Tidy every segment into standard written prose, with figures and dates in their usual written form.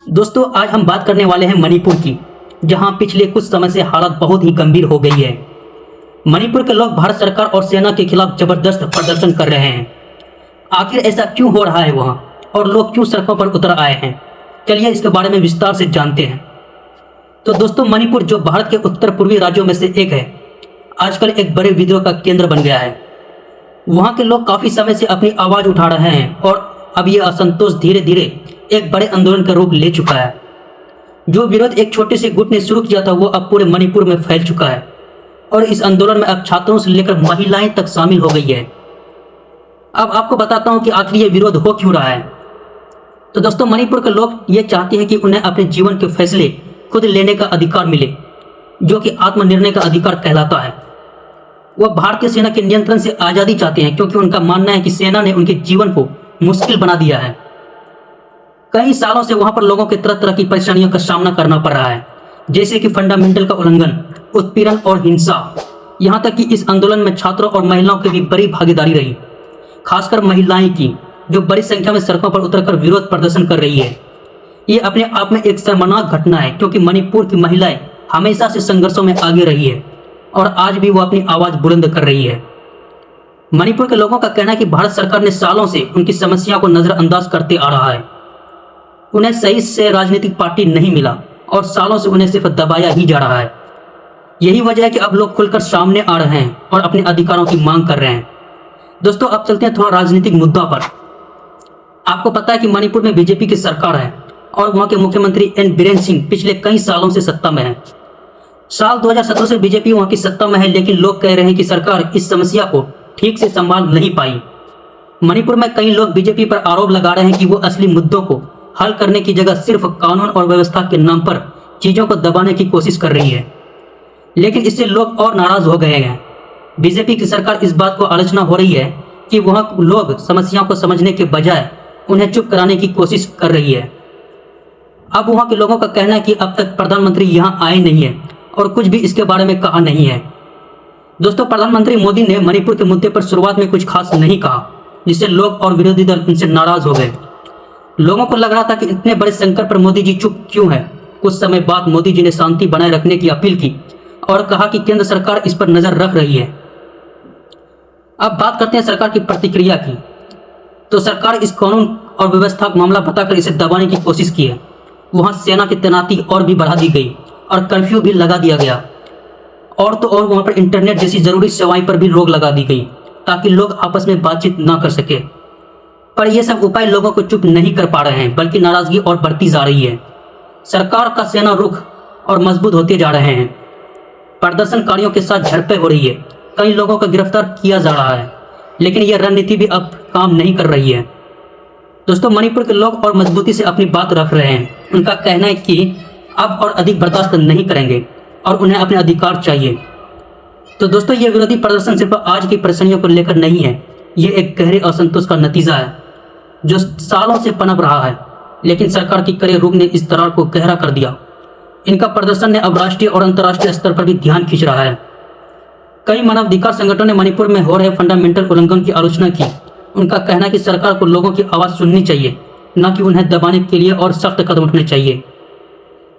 दोस्तों आज हम बात करने वाले हैं मणिपुर की, जहां पिछले कुछ समय से हालत बहुत ही गंभीर हो गई है। मणिपुर के लोग भारत सरकार और सेना के खिलाफ जबरदस्त प्रदर्शन कर रहे हैं। आखिर ऐसा क्यों हो रहा है वहां, और लोग क्यों सड़कों पर उतर आए हैं? चलिए इसके बारे में विस्तार से जानते हैं। तो दोस्तों, मणिपुर जो भारत के उत्तर पूर्वी राज्यों में से एक है, आजकल एक बड़े विद्रोह का केंद्र बन गया है। वहां के लोग काफी समय से अपनी आवाज उठा रहे हैं और अब यह असंतोष धीरे धीरे एक बड़े आंदोलन का रूप ले चुका है। जो विरोध एक छोटे से गुट ने शुरू किया था, वो अब पूरे मणिपुर में फैल चुका है और इस आंदोलन में अब छात्रों से लेकर महिलाएं तक शामिल हो गई है। अब आपको बताता हूं कि आखिर ये विरोध हो क्यों रहा है। तो दोस्तों, मणिपुर के लोग ये चाहते हैं कि उन्हें अपने जीवन के फैसले खुद लेने का अधिकार मिले, जो कि आत्मनिर्णय का अधिकार कहलाता है। वह भारतीय सेना के नियंत्रण से आजादी चाहते हैं, क्योंकि उनका मानना है कि सेना ने उनके जीवन को मुश्किल बना दिया है। कई सालों से वहां पर लोगों के तरह तरह की परेशानियों का सामना करना पड़ रहा है, जैसे कि फंडामेंटल का उल्लंघन, उत्पीड़न और हिंसा। यहां तक कि इस आंदोलन में छात्रों और महिलाओं की भी बड़ी भागीदारी रही, खासकर महिलाएं की, जो बड़ी संख्या में सड़कों पर उतरकर विरोध प्रदर्शन कर रही है। ये अपने आप में एक शर्मनाक घटना है, क्योंकि मणिपुर की महिलाएं हमेशा से संघर्षों में आगे रही है और आज भी वो अपनी आवाज बुलंद कर रही है। मणिपुर के लोगों का कहना है कि भारत सरकार ने सालों से उनकी समस्या को नजरअंदाज करते आ रहा है। उन्हें सही से राजनीतिक पार्टी नहीं मिला और सालों से उन्हें सिर्फ दबाया ही जा रहा है। यही वजह है कि अब लोग खुलकर सामने आ रहे हैं और अपने अधिकारों की मांग कर रहे हैं। दोस्तों, अब चलते हैं थोड़ा राजनीतिक मुद्दा पर। आपको पता है कि मणिपुर में बीजेपी की सरकार है और वहां के मुख्यमंत्री एन बीरेन सिंह पिछले कई सालों से सत्ता में है। साल 2017 से बीजेपी वहां की सत्ता में है, लेकिन लोग कह रहे हैं कि सरकार इस समस्या को ठीक से संभाल नहीं पाई। मणिपुर में कई लोग बीजेपी पर आरोप लगा रहे हैं कि वो असली मुद्दों को हल करने की जगह सिर्फ कानून और व्यवस्था के नाम पर चीजों को दबाने की कोशिश कर रही है। लेकिन इससे लोग और नाराज हो गए हैं। बीजेपी की सरकार इस बात को आलोचना हो रही है कि वहां लोग समस्याओं को समझने के बजाय उन्हें चुप कराने की कोशिश कर रही है। अब वहां के लोगों का कहना है कि अब तक प्रधानमंत्री यहां आए नहीं है और कुछ भी इसके बारे में कहा नहीं है। दोस्तों, प्रधानमंत्री मोदी ने मणिपुर के मुद्दे पर शुरुआत में कुछ खास नहीं कहा, जिससे लोग और विरोधी दल उनसे नाराज हो गए। लोगों को लग रहा था कि इतने बड़े संकट पर मोदी जी चुप क्यों है। कुछ समय बाद मोदी जी ने शांति बनाए रखने की अपील की और कहा कि केंद्र सरकार इस पर नजर रख रही है। अब बात करते हैं सरकार की प्रतिक्रिया की। तो सरकार इस कानून और व्यवस्था का मामला बताकर इसे दबाने की कोशिश की है। वहां सेना की तैनाती और भी बढ़ा दी गई और कर्फ्यू भी लगा दिया गया। और तो और वहां पर इंटरनेट जैसी जरूरी सेवाएं पर भी रोक लगा दी गई, ताकि लोग आपस में बातचीत ना कर सके। पर यह सब उपाय लोगों को चुप नहीं कर पा रहे हैं, बल्कि नाराजगी और बढ़ती जा रही है। सरकार का सेना रुख और मजबूत होते जा रहे हैं। प्रदर्शनकारियों के साथ झड़पें हो रही है, कई लोगों को गिरफ्तार किया जा रहा है, लेकिन यह रणनीति भी अब काम नहीं कर रही है। दोस्तों, मणिपुर के लोग और मजबूती से अपनी बात रख रहे हैं। उनका कहना है कि अब और अधिक बर्दाश्त नहीं करेंगे और उन्हें अपने अधिकार चाहिए। तो दोस्तों, ये विरोधी प्रदर्शन सिर्फ आज की परेशानियों को लेकर नहीं है, ये एक गहरे असंतोष का नतीजा है जो सालों से पनप रहा है, लेकिन सरकार की कड़े रुख ने इस दरार को गहरा कर दिया। इनका प्रदर्शन ने अब राष्ट्रीय और अंतर्राष्ट्रीय स्तर पर भी ध्यान खींच रहा है। कई मानवाधिकार संगठनों ने मणिपुर में हो रहे फंडामेंटल उल्लंघन की आलोचना की। उनका कहना है कि सरकार को लोगों की आवाज़ सुननी चाहिए, न कि उन्हें दबाने के लिए और सख्त कदम उठाने चाहिए।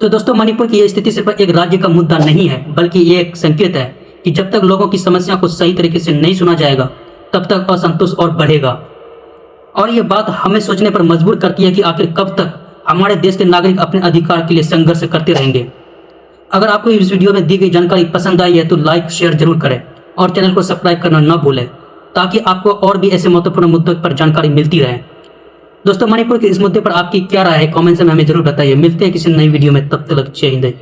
तो दोस्तों, मणिपुर की यह स्थिति सिर्फ एक राज्य का मुद्दा नहीं है, बल्कि ये एक संकेत है कि जब तक लोगों की समस्या को सही तरीके से नहीं सुना जाएगा, तब तक असंतोष और बढ़ेगा। और ये बात हमें सोचने पर मजबूर करती है कि आखिर कब तक हमारे देश के नागरिक अपने अधिकार के लिए संघर्ष करते रहेंगे। अगर आपको इस वीडियो में दी गई जानकारी पसंद आई है तो लाइक शेयर जरूर करें और चैनल को सब्सक्राइब करना न भूलें, ताकि आपको और भी ऐसे महत्वपूर्ण मुद्दों पर जानकारी मिलती रहे। दोस्तों, मणिपुर के इस मुद्दे पर आपकी क्या राय है, कमेंट्स में हमें जरूर बताइए। मिलते हैं किसी नई वीडियो में, तब तक जय हिंद।